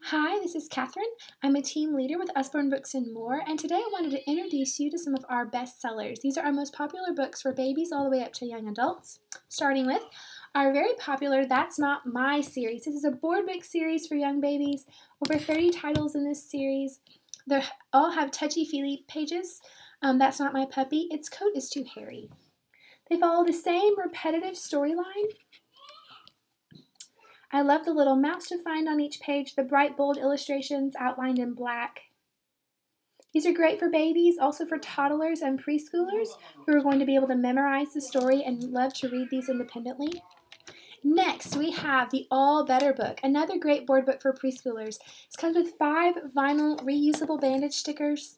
Hi, this is Catherine. I'm a team leader with Usborne Books and More, and today I wanted to introduce you to some of our best sellers. These are our most popular books for babies all the way up to young adults, starting with our very popular That's Not My series. This is a board book series for young babies, over 30 titles in this series. They all have touchy-feely pages. That's Not My Puppy. Its coat is too hairy. They follow the same repetitive storyline. I love the little mouse to find on each page, the bright, bold illustrations outlined in black. These are great for babies, also for toddlers and preschoolers who are going to be able to memorize the story and love to read these independently. Next, we have the All Better book, another great board book for preschoolers. It comes with 5 vinyl reusable bandage stickers.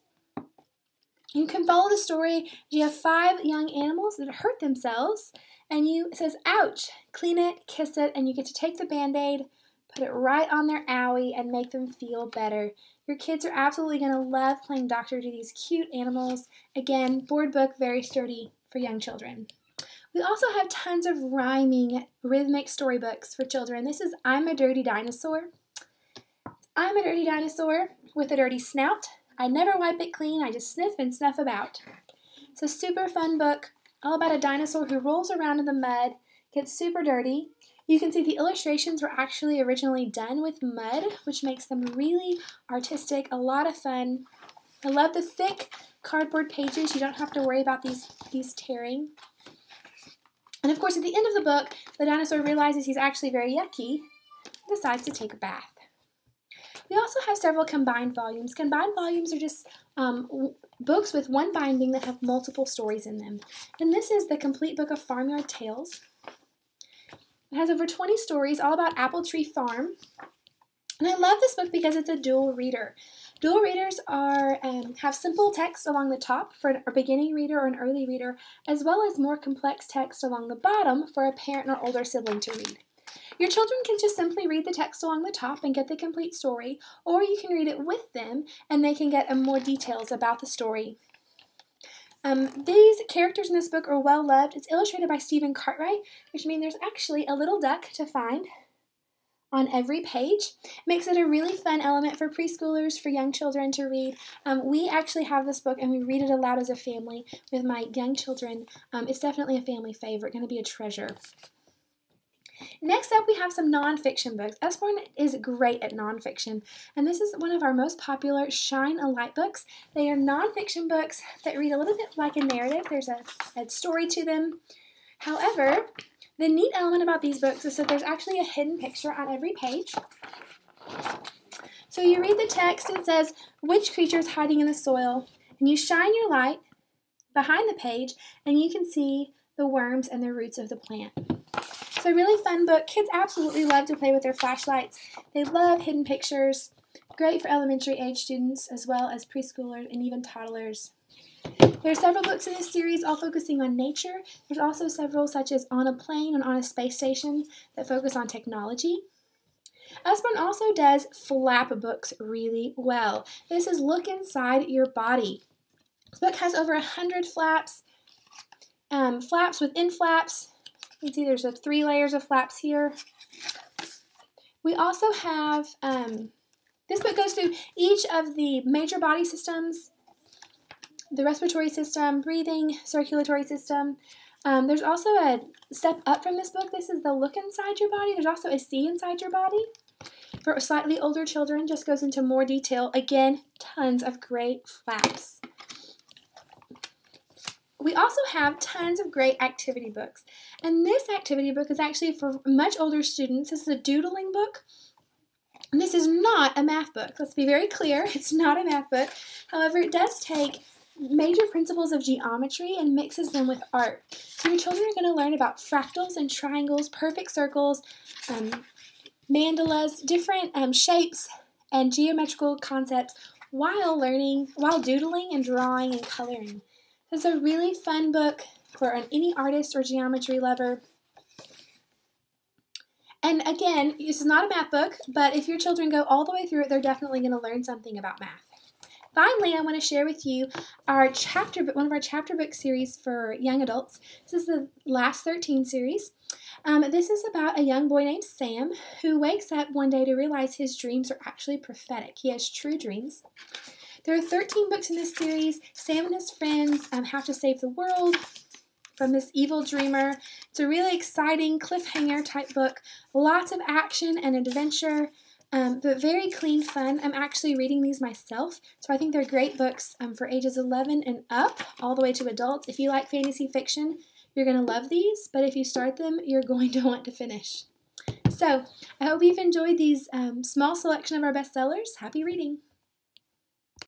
You can follow the story. You have 5 young animals that hurt themselves, and it says, ouch, clean it, kiss it, and you get to take the Band-Aid, put it right on their owie, and make them feel better. Your kids are absolutely going to love playing doctor to these cute animals. Again, board book, very sturdy for young children. We also have tons of rhyming, rhythmic storybooks for children. This is I'm a Dirty Dinosaur. I'm a dirty dinosaur with a dirty snout. I never wipe it clean, I just sniff and snuff about. It's a super fun book, all about a dinosaur who rolls around in the mud, gets super dirty. You can see the illustrations were actually originally done with mud, which makes them really artistic, a lot of fun. I love the thick cardboard pages. You don't have to worry about these tearing. And of course, at the end of the book, the dinosaur realizes he's actually very yucky and decides to take a bath. We also have several combined volumes. Combined volumes are just books with one binding that have multiple stories in them. And this is the complete book of Farmyard Tales. It has over 20 stories all about Apple Tree Farm. And I love this book because it's a dual reader. Dual readers have simple text along the top for a beginning reader or an early reader, as well as more complex text along the bottom for a parent or older sibling to read. Your children can just simply read the text along the top and get the complete story, or you can read it with them and they can get more details about the story. These characters in this book are well loved. It's illustrated by Stephen Cartwright, which means there's actually a little duck to find on every page. Makes it a really fun element for preschoolers, for young children to read. We actually have this book and we read it aloud as a family with my young children. It's definitely a family favorite, going to be a treasure. Next up, we have some nonfiction books. Usborne is great at nonfiction, and this is one of our most popular Shine a Light books. They are nonfiction books that read a little bit like a narrative. There's a story to them. However, the neat element about these books is that there's actually a hidden picture on every page. So you read the text, it says, which creature is hiding in the soil, and you shine your light behind the page, and you can see the worms and the roots of the plant. It's a really fun book. Kids absolutely love to play with their flashlights. They love hidden pictures. Great for elementary age students as well as preschoolers and even toddlers. There are several books in this series all focusing on nature. There's also several such as On a Plane and On a Space Station that focus on technology. Usborne also does flap books really well. This is Look Inside Your Body. This book has over 100 flaps, flaps within flaps. You can see there's 3 layers of flaps here. We also have, this book goes through each of the major body systems, the respiratory system, breathing, circulatory system. There's also a step up from this book. This is the Look Inside Your Body. There's also a See Inside Your Body. For slightly older children, just goes into more detail. Again, tons of great flaps. We also have tons of great activity books. And this activity book is actually for much older students. This is a doodling book. And this is not a math book. Let's be very clear. It's not a math book. However, it does take major principles of geometry and mixes them with art. So your children are going to learn about fractals and triangles, perfect circles, mandalas, different shapes and geometrical concepts while doodling and drawing and coloring. It's a really fun book for any artist or geometry lover. And again, this is not a math book, but if your children go all the way through it, they're definitely going to learn something about math. Finally, I want to share with you one of our chapter book series for young adults. This is the last 13 series. This is about a young boy named Sam who wakes up one day to realize his dreams are actually prophetic. He has true dreams. There are 13 books in this series. Sam and his friends have to save the world from this evil dreamer. It's a really exciting cliffhanger type book. Lots of action and adventure, but very clean fun. I'm actually reading these myself, so I think they're great books for ages 11 and up, all the way to adults. If you like fantasy fiction, you're going to love these, but if you start them, you're going to want to finish. So, I hope you've enjoyed these small selection of our bestsellers. Happy reading!